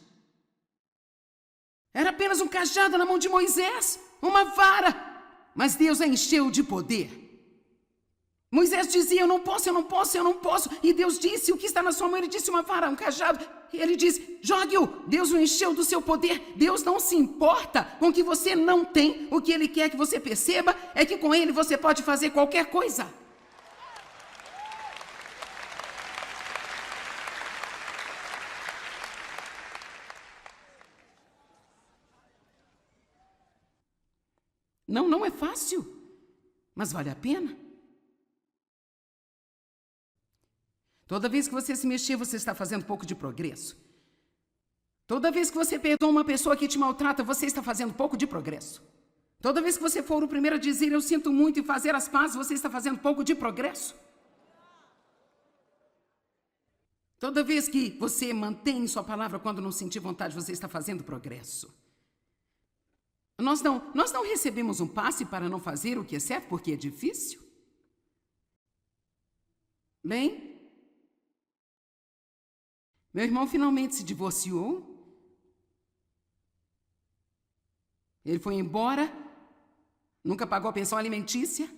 Era apenas um cajado na mão de Moisés, uma vara. Mas Deus a encheu de poder. Moisés dizia, eu não posso, eu não posso, eu não posso. E Deus disse, o que está na sua mão? Ele disse, uma vara, um cajado. E ele disse, jogue-o. Deus o encheu do seu poder. Deus não se importa com o que você não tem. O que Ele quer que você perceba é que com Ele você pode fazer qualquer coisa. Não é fácil, mas vale a pena. Toda vez que você se mexer, você está fazendo pouco de progresso. Toda vez que você perdoa uma pessoa que te maltrata, você está fazendo pouco de progresso. Toda vez que você for o primeiro a dizer, eu sinto muito, e fazer as pazes, você está fazendo pouco de progresso. Toda vez que você mantém sua palavra quando não sentir vontade, você está fazendo progresso. Nós não recebemos um passe para não fazer o que é certo porque é difícil. Bem, meu irmão finalmente se divorciou. Ele foi embora, nunca pagou a pensão alimentícia.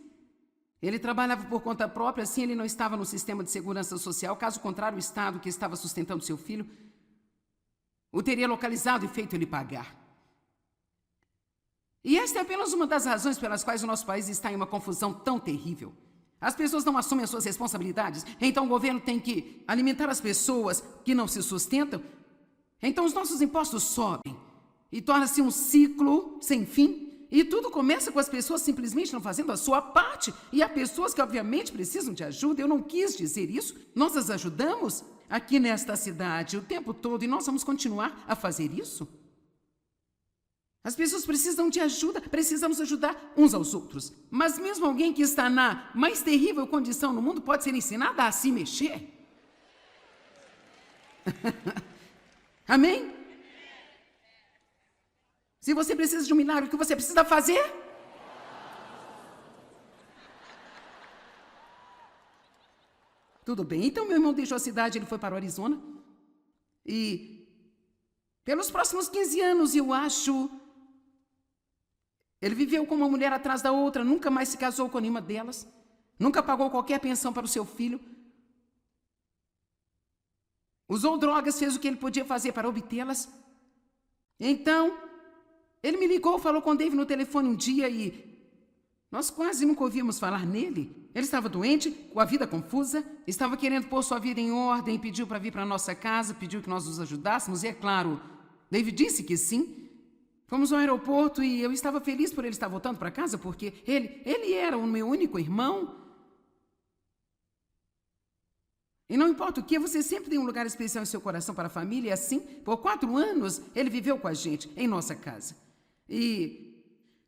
Ele trabalhava por conta própria, assim ele não estava no sistema de segurança social. Caso contrário, o Estado que estava sustentando seu filho o teria localizado e feito ele pagar. E esta é apenas uma das razões pelas quais o nosso país está em uma confusão tão terrível. As pessoas não assumem as suas responsabilidades, então o governo tem que alimentar as pessoas que não se sustentam. Então os nossos impostos sobem e torna-se um ciclo sem fim. E tudo começa com as pessoas simplesmente não fazendo a sua parte. E há pessoas que obviamente precisam de ajuda, eu não quis dizer isso. Nós as ajudamos aqui nesta cidade o tempo todo e nós vamos continuar a fazer isso. As pessoas precisam de ajuda, precisamos ajudar uns aos outros. Mas mesmo alguém que está na mais terrível condição no mundo pode ser ensinada a se mexer. Amém? Se você precisa de um milagre, o que você precisa fazer? Tudo bem, então meu irmão deixou a cidade, ele foi para o Arizona. E pelos próximos 15 anos, eu acho... Ele viveu com uma mulher atrás da outra, nunca mais se casou com nenhuma delas, nunca pagou qualquer pensão para o seu filho. Usou drogas, fez o que ele podia fazer para obtê-las. Então, ele me ligou, falou com o Dave no telefone um dia e Nós quase nunca ouvíamos falar nele. Ele estava doente, com a vida confusa, estava querendo pôr sua vida em ordem, pediu para vir para a nossa casa, pediu que nós os ajudássemos, e é claro, David disse que sim. Fomos ao aeroporto e eu estava feliz por ele estar voltando para casa, porque ele era o meu único irmão. E não importa o que, você sempre tem um lugar especial em seu coração para a família, e assim, por 4 anos, ele viveu com a gente, em nossa casa. E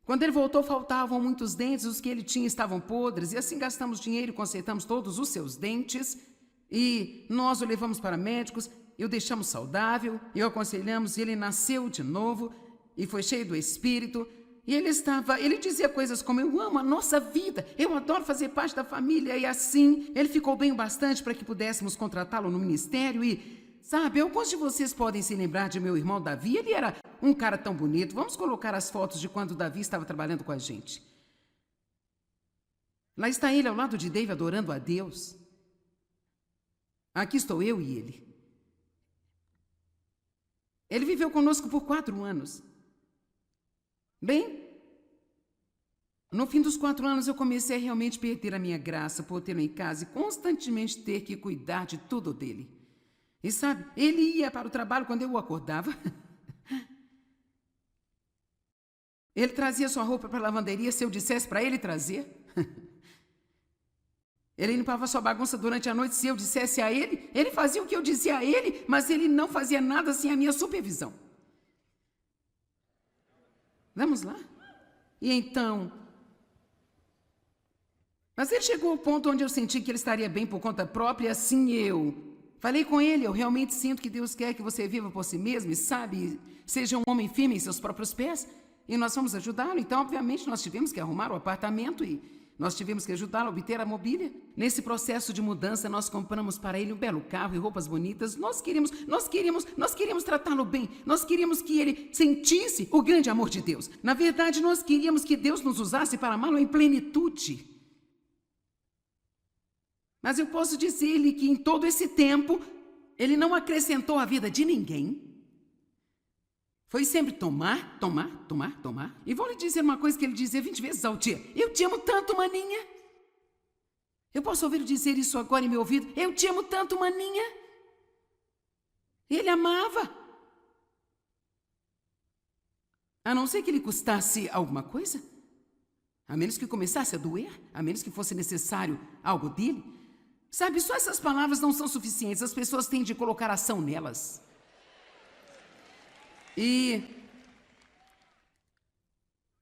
quando ele voltou, faltavam muitos dentes, os que ele tinha estavam podres, e assim gastamos dinheiro e consertamos todos os seus dentes, e nós o levamos para médicos, e o deixamos saudável, e o aconselhamos, e ele nasceu de novo, e foi cheio do Espírito, e ele dizia coisas como: eu amo a nossa vida, eu adoro fazer parte da família, e assim, ele ficou bem o bastante para que pudéssemos contratá-lo no ministério, e, sabe, alguns de vocês podem se lembrar de meu irmão Davi, ele era um cara tão bonito. Vamos colocar as fotos de quando Davi estava trabalhando com a gente. Lá está ele ao lado de David adorando a Deus. Aqui estou eu e ele. Ele viveu conosco por 4 anos. Bem, no fim dos 4 anos eu comecei a realmente perder a minha graça por tê-lo em casa e constantemente ter que cuidar de tudo dele. E sabe, ele ia para o trabalho quando eu o acordava. Ele trazia sua roupa para a lavanderia se eu dissesse para ele trazer. Ele limpava sua bagunça durante a noite se eu dissesse a ele. Ele fazia o que eu dizia a ele, mas ele não fazia nada sem a minha supervisão. Vamos lá? E então... Mas ele chegou ao ponto onde eu senti que ele estaria bem por conta própria, e assim eu falei com ele: eu realmente sinto que Deus quer que você viva por si mesmo e, sabe, seja um homem firme em seus próprios pés. E nós fomos ajudá-lo. Então, obviamente, nós tivemos que arrumar o apartamento e nós tivemos que ajudá-lo a obter a mobília. Nesse processo de mudança, nós compramos para ele um belo carro e roupas bonitas. Nós queríamos tratá-lo bem. Nós queríamos que ele sentisse o grande amor de Deus. Na verdade, nós queríamos que Deus nos usasse para amá-lo em plenitude. Mas eu posso dizer-lhe que em todo esse tempo, ele não acrescentou à vida de ninguém. Foi sempre tomar. E vou lhe dizer uma coisa que ele dizia 20 vezes ao dia: eu te amo tanto, maninha. Eu posso ouvir dizer isso agora em meu ouvido: eu te amo tanto, maninha. Ele amava. A não ser que lhe custasse alguma coisa, a menos que começasse a doer, a menos que fosse necessário algo dele. Sabe, só essas palavras não são suficientes, as pessoas têm de colocar ação nelas. E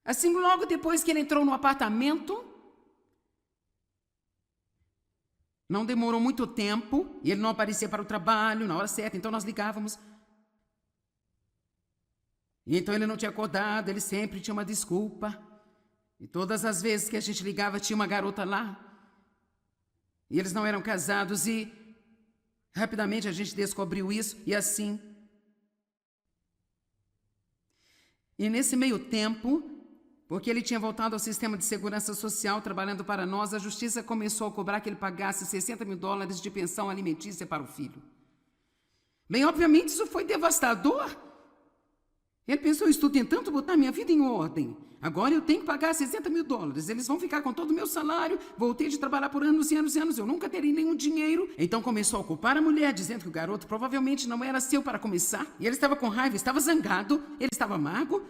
assim, logo depois que ele entrou no apartamento, não demorou muito tempo, e ele não aparecia para o trabalho na hora certa, então nós ligávamos. E então ele não tinha acordado, ele sempre tinha uma desculpa. E todas as vezes que a gente ligava, tinha uma garota lá. E eles não eram casados, e rapidamente a gente descobriu isso, e assim... E nesse meio tempo, porque ele tinha voltado ao sistema de segurança social trabalhando para nós, a justiça começou a cobrar que ele pagasse $60 mil de pensão alimentícia para o filho. Bem, obviamente isso foi devastador. Ele pensou: estou tentando botar minha vida em ordem. Agora eu tenho que pagar $60 mil. Eles vão ficar com todo o meu salário. Voltei de trabalhar por anos e anos e anos. Eu nunca terei nenhum dinheiro. Então começou a culpar a mulher, dizendo que o garoto provavelmente não era seu para começar. E ele estava com raiva, estava zangado, ele estava amargo.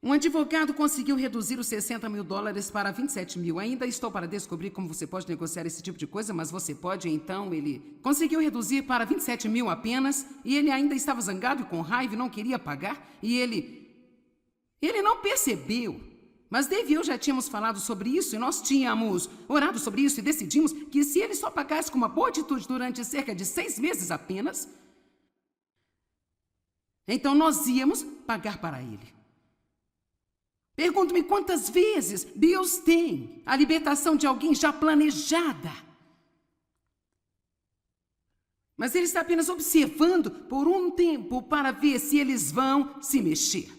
Um advogado conseguiu reduzir os $60 mil para 27 mil. Ainda estou para descobrir como você pode negociar esse tipo de coisa, mas você pode. Então ele conseguiu reduzir para 27 mil apenas, e ele ainda estava zangado e com raiva e não queria pagar. E ele não percebeu. Mas Dave e eu já tínhamos falado sobre isso, e nós tínhamos orado sobre isso, e decidimos que se ele só pagasse com uma boa atitude durante cerca de 6 meses apenas, então nós íamos pagar para ele. Pergunto-me quantas vezes Deus tem a libertação de alguém já planejada. Mas Ele está apenas observando por um tempo para ver se eles vão se mexer.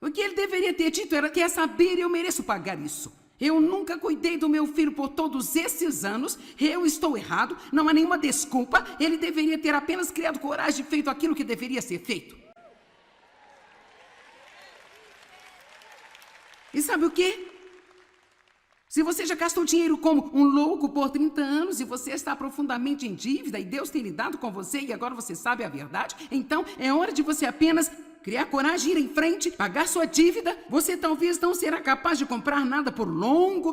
O que Ele deveria ter dito era: quer saber, eu mereço pagar isso. Eu nunca cuidei do meu filho por todos esses anos, eu estou errado, não há nenhuma desculpa. Ele deveria ter apenas criado coragem e feito aquilo que deveria ser feito. E sabe o quê? Se você já gastou dinheiro como um louco por 30 anos e você está profundamente em dívida e Deus tem lidado com você e agora você sabe a verdade, então é hora de você apenas criar coragem, ir em frente, pagar sua dívida. Você talvez não será capaz de comprar nada por longo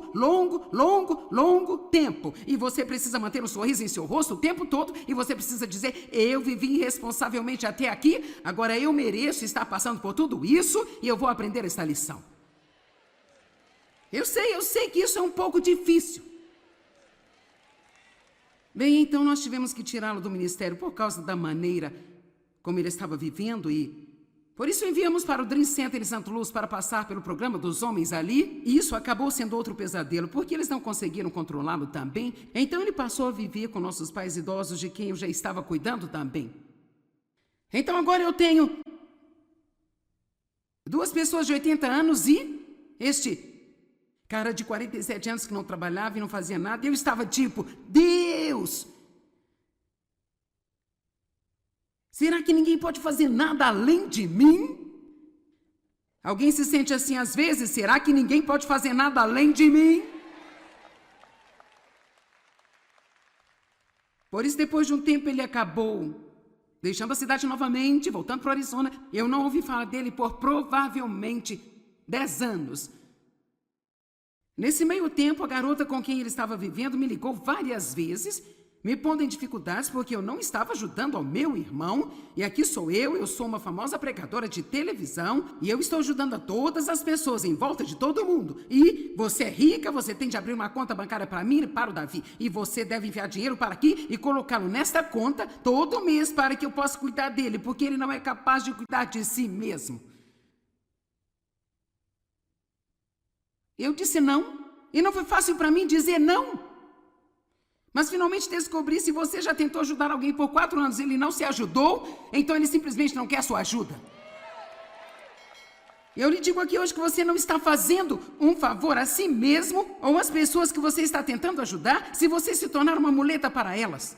tempo. E você precisa manter um sorriso em seu rosto o tempo todo e você precisa dizer: eu vivi irresponsavelmente até aqui, agora eu mereço estar passando por tudo isso e eu vou aprender esta lição. Eu sei que isso é um pouco difícil. Bem, então nós tivemos que tirá-lo do ministério por causa da maneira como ele estava vivendo e por isso enviamos para o Dream Center em St. Louis para passar pelo programa dos homens ali e isso acabou sendo outro pesadelo porque eles não conseguiram controlá-lo também. Então ele passou a viver com nossos pais idosos de quem eu já estava cuidando também. Então agora eu tenho 2 pessoas de 80 anos e este cara de 47 anos que não trabalhava e não fazia nada. E eu estava tipo: Deus! Será que ninguém pode fazer nada além de mim? Alguém se sente assim às vezes? Será que ninguém pode fazer nada além de mim? Por isso, depois de um tempo, ele acabou deixando a cidade novamente, voltando para o Arizona. Eu não ouvi falar dele por provavelmente 10 anos. Nesse meio tempo, a garota com quem ele estava vivendo me ligou várias vezes, me pondo em dificuldades porque eu não estava ajudando ao meu irmão. E aqui sou eu sou uma famosa pregadora de televisão e eu estou ajudando a todas as pessoas em volta de todo mundo. E você é rica, você tem de abrir uma conta bancária para mim e para o Davi. E você deve enviar dinheiro para aqui e colocá-lo nesta conta todo mês para que eu possa cuidar dele, porque ele não é capaz de cuidar de si mesmo. Eu disse não, e não foi fácil para mim dizer não. Mas finalmente descobri: se você já tentou ajudar alguém por 4 anos e ele não se ajudou, então ele simplesmente não quer sua ajuda. Eu lhe digo aqui hoje que você não está fazendo um favor a si mesmo ou às pessoas que você está tentando ajudar se você se tornar uma muleta para elas.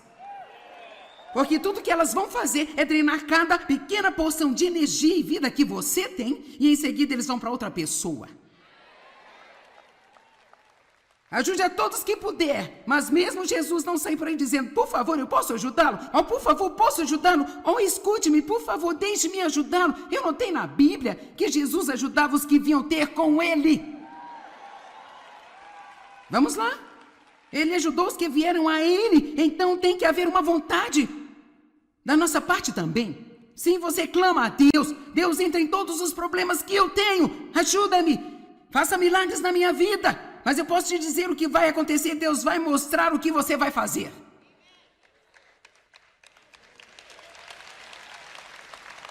Porque tudo que elas vão fazer é drenar cada pequena porção de energia e vida que você tem e em seguida eles vão para outra pessoa. Ajude a todos que puder, mas mesmo Jesus não sai por aí dizendo: por favor, eu posso ajudá-lo? Ou por favor, posso ajudá-lo? Ou escute-me, por favor, deixe-me ajudá-lo. Eu não tenho na Bíblia que Jesus ajudava os que vinham ter com ele. Vamos lá. Ele ajudou os que vieram a ele, então tem que haver uma vontade da nossa parte também. Sim, você clama a Deus. Deus entra em todos os problemas que eu tenho. Ajuda-me. Faça milagres na minha vida. Mas eu posso te dizer o que vai acontecer. Deus vai mostrar o que você vai fazer.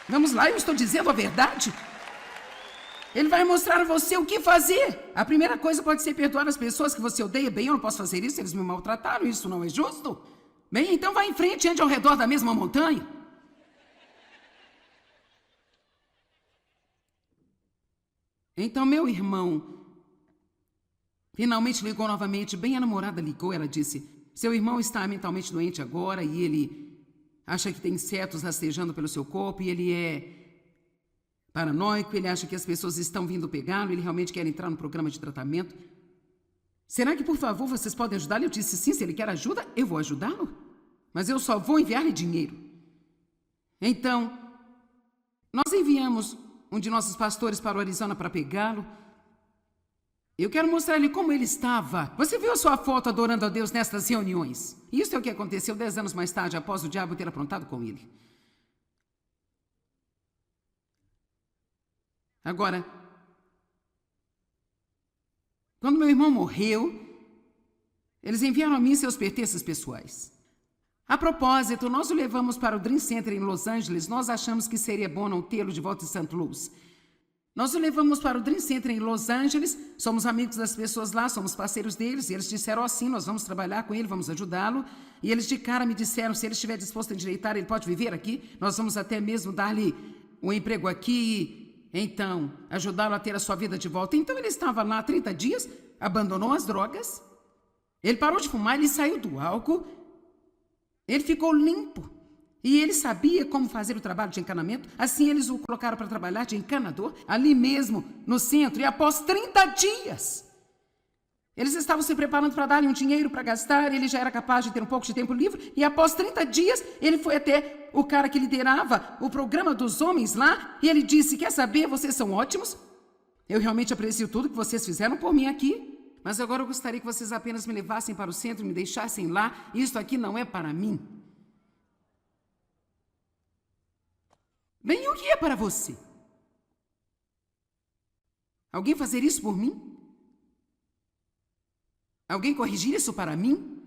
Vamos lá, eu estou dizendo a verdade. Ele vai mostrar a você o que fazer. A primeira coisa pode ser perdoar as pessoas que você odeia. Bem, eu não posso fazer isso, eles me maltrataram, isso não é justo. Bem, então vá em frente e ande ao redor da mesma montanha. Então, meu irmão finalmente ligou novamente. Bem, a namorada ligou, ela disse: seu irmão está mentalmente doente agora e ele acha que tem insetos rastejando pelo seu corpo e ele é paranoico, ele acha que as pessoas estão vindo pegá-lo, ele realmente quer entrar no programa de tratamento. Será que, por favor, vocês podem ajudá-lo? Eu disse: sim, se ele quer ajuda, eu vou ajudá-lo, mas eu só vou enviar-lhe dinheiro. Então, nós enviamos um de nossos pastores para o Arizona para pegá-lo. Eu quero mostrar-lhe como ele estava. Você viu a sua foto adorando a Deus nestas reuniões? Isso é o que aconteceu 10 anos mais tarde, após o diabo ter aprontado com ele. Agora, quando meu irmão morreu, eles enviaram a mim seus pertences pessoais. A propósito, nós o levamos para o Dream Center em Los Angeles. Nós achamos que seria bom não tê-lo de volta em St. Louis. Nós o levamos para o Dream Center em Los Angeles, somos amigos das pessoas lá, somos parceiros deles, e eles disseram assim: nós vamos trabalhar com ele, vamos ajudá-lo. E eles de cara me disseram: se ele estiver disposto a endireitar, ele pode viver aqui, nós vamos até mesmo dar-lhe um emprego aqui, então ajudá-lo a ter a sua vida de volta. Então ele estava lá há 30 dias, abandonou as drogas, ele parou de fumar, ele saiu do álcool, ele ficou limpo. E ele sabia como fazer o trabalho de encanamento. Assim, eles o colocaram para trabalhar de encanador, ali mesmo, no centro. E após 30 dias, eles estavam se preparando para darem um dinheiro para gastar. Ele já era capaz de ter um pouco de tempo livre. E após 30 dias, ele foi até o cara que liderava o programa dos homens lá. E ele disse, quer saber, vocês são ótimos. Eu realmente aprecio tudo que vocês fizeram por mim aqui. Mas agora eu gostaria que vocês apenas me levassem para o centro e me deixassem lá. Isto aqui não é para mim. Bem, o que é para você? Alguém fazer isso por mim? Alguém corrigir isso para mim?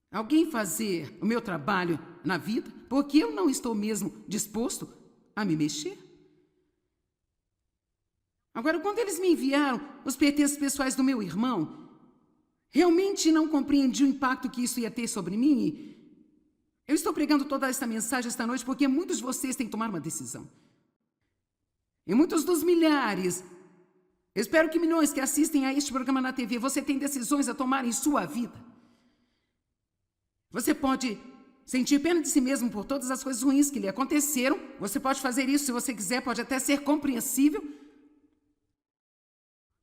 Alguém fazer o meu trabalho na vida? Porque eu não estou mesmo disposto a me mexer. Agora, quando eles me enviaram os pertences pessoais do meu irmão, realmente não compreendi o impacto que isso ia ter sobre mim. E eu estou pregando toda esta mensagem esta noite porque muitos de vocês têm que tomar uma decisão. E muitos dos milhares, espero que milhões que assistem a este programa na TV, você tem decisões a tomar em sua vida. Você pode sentir pena de si mesmo por todas as coisas ruins que lhe aconteceram. Você pode fazer isso se você quiser, pode até ser compreensível.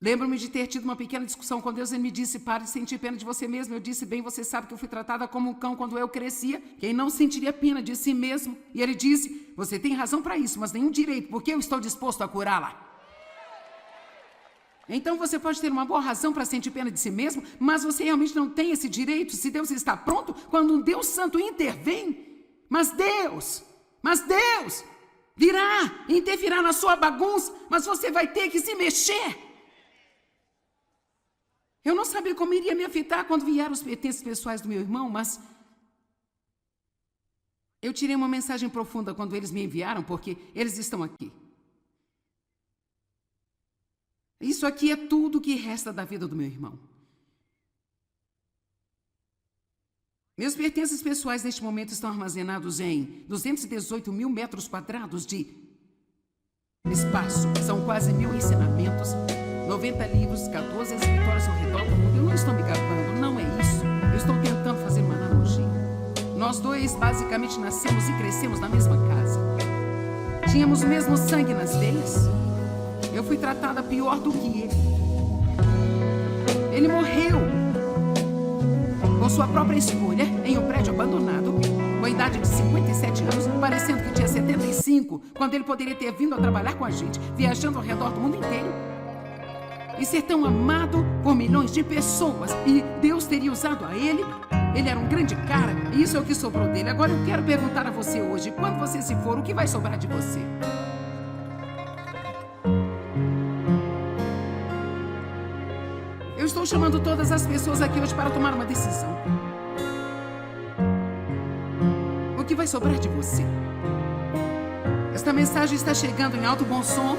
Lembro-me de ter tido uma pequena discussão com Deus. Ele me disse, pare de sentir pena de você mesmo. Eu disse, bem, você sabe que eu fui tratada como um cão quando eu crescia. Quem não sentiria pena de si mesmo? E ele disse, você tem razão para isso, mas nenhum direito, porque eu estou disposto a curá-la. Então você pode ter uma boa razão para sentir pena de si mesmo, mas você realmente não tem esse direito se Deus está pronto quando um Deus santo intervém. Mas Deus virá e intervirá na sua bagunça, mas você vai ter que se mexer. Eu não sabia como iria me afetar quando vieram os pertences pessoais do meu irmão, mas eu tirei uma mensagem profunda quando eles me enviaram, porque eles estão aqui. Isso aqui é tudo que resta da vida do meu irmão. Meus pertences pessoais neste momento estão armazenados em 218 mil metros quadrados de espaço. São quase 1000 ensinamentos, 90 livros, 14 escritórios ao redor do mundo. Eu não estou me gabando, não é isso. Eu estou tentando fazer uma analogia. Nós dois basicamente nascemos e crescemos na mesma casa. Tínhamos o mesmo sangue nas veias. Eu fui tratada pior do que ele. Ele morreu com sua própria escolha em um prédio abandonado, com a idade de 57 anos, parecendo que tinha 75, quando ele poderia ter vindo a trabalhar com a gente, viajando ao redor do mundo inteiro e ser tão amado por milhões de pessoas. E Deus teria usado a ele. Ele era um grande cara, e isso é o que sobrou dele. Agora eu quero perguntar a você hoje, quando você se for, o que vai sobrar de você? Eu estou chamando todas as pessoas aqui hoje para tomar uma decisão. O que vai sobrar de você? Esta mensagem está chegando em alto bom som.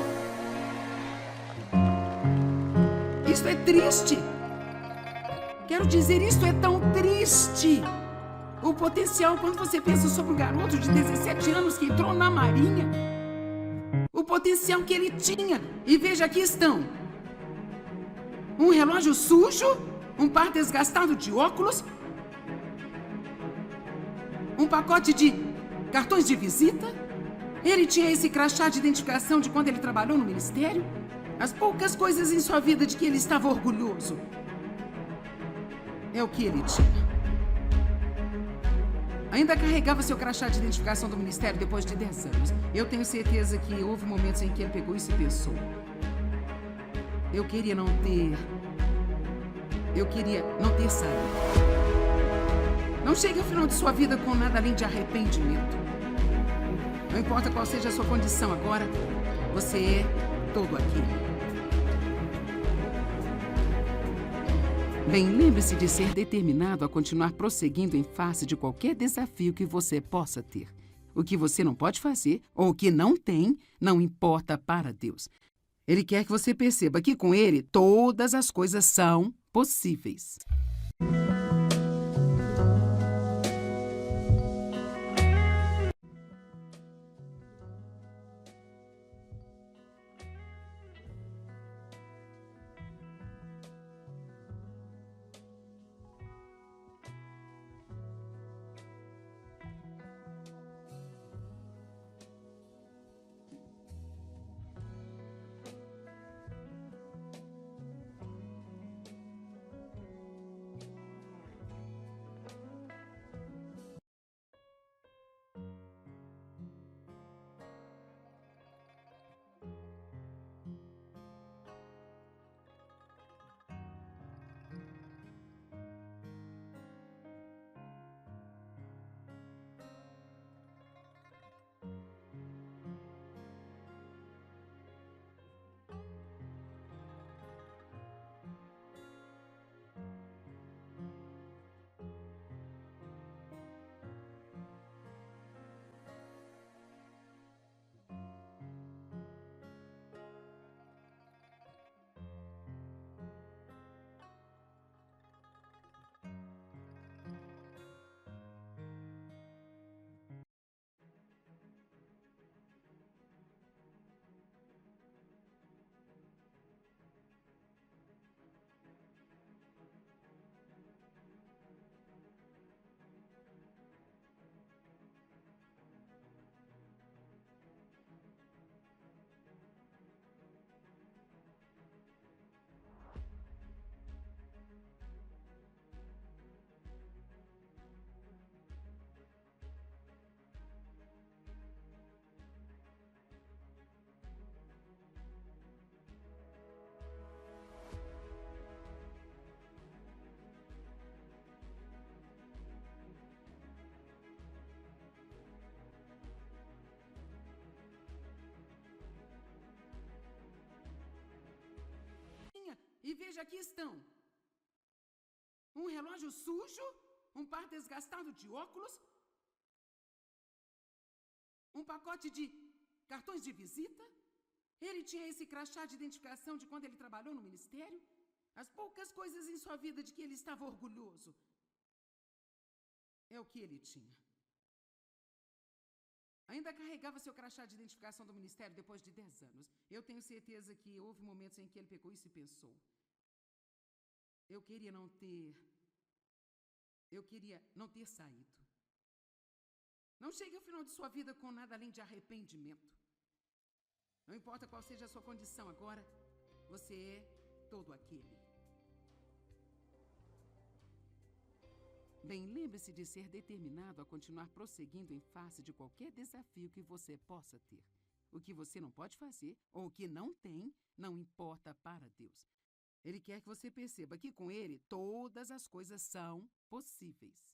Isto é triste. Quero dizer, isto é tão triste. O potencial, quando você pensa sobre um garoto de 17 anos que entrou na Marinha, o potencial que ele tinha. E veja, aqui estão. Um relógio sujo, um par desgastado de óculos, um pacote de cartões de visita. Ele tinha esse crachá de identificação de quando ele trabalhou no ministério. As poucas coisas em sua vida de que ele estava orgulhoso é o que ele tinha. Ainda carregava seu crachá de identificação do ministério depois de 10 anos. Eu tenho certeza que houve momentos em que ele pegou isso e pensou: Eu queria não ter saído. Não chegue ao final de sua vida com nada além de arrependimento. Não importa qual seja a sua condição agora, você é todo aquilo. Bem, lembre-se de ser determinado a continuar prosseguindo em face de qualquer desafio que você possa ter. O que você não pode fazer, ou o que não tem, não importa para Deus. Ele quer que você perceba que com Ele todas as coisas são possíveis. aqui estão. Um relógio sujo, um par desgastado de óculos, um pacote de cartões de visita. Ele tinha esse crachá de identificação de quando ele trabalhou no ministério. As poucas coisas em sua vida de que ele estava orgulhoso. É o que ele tinha. Ainda carregava seu crachá de identificação do ministério depois de 10 anos. Eu tenho certeza que houve momentos em que ele pegou isso e pensou. Eu queria não ter saído. Não chegue ao final de sua vida com nada além de arrependimento. Não importa qual seja a sua condição agora, você é todo aquele. Bem, lembre-se de ser determinado a continuar prosseguindo em face de qualquer desafio que você possa ter. O que você não pode fazer, ou o que não tem, não importa para Deus. Ele quer que você perceba que com Ele todas as coisas são possíveis.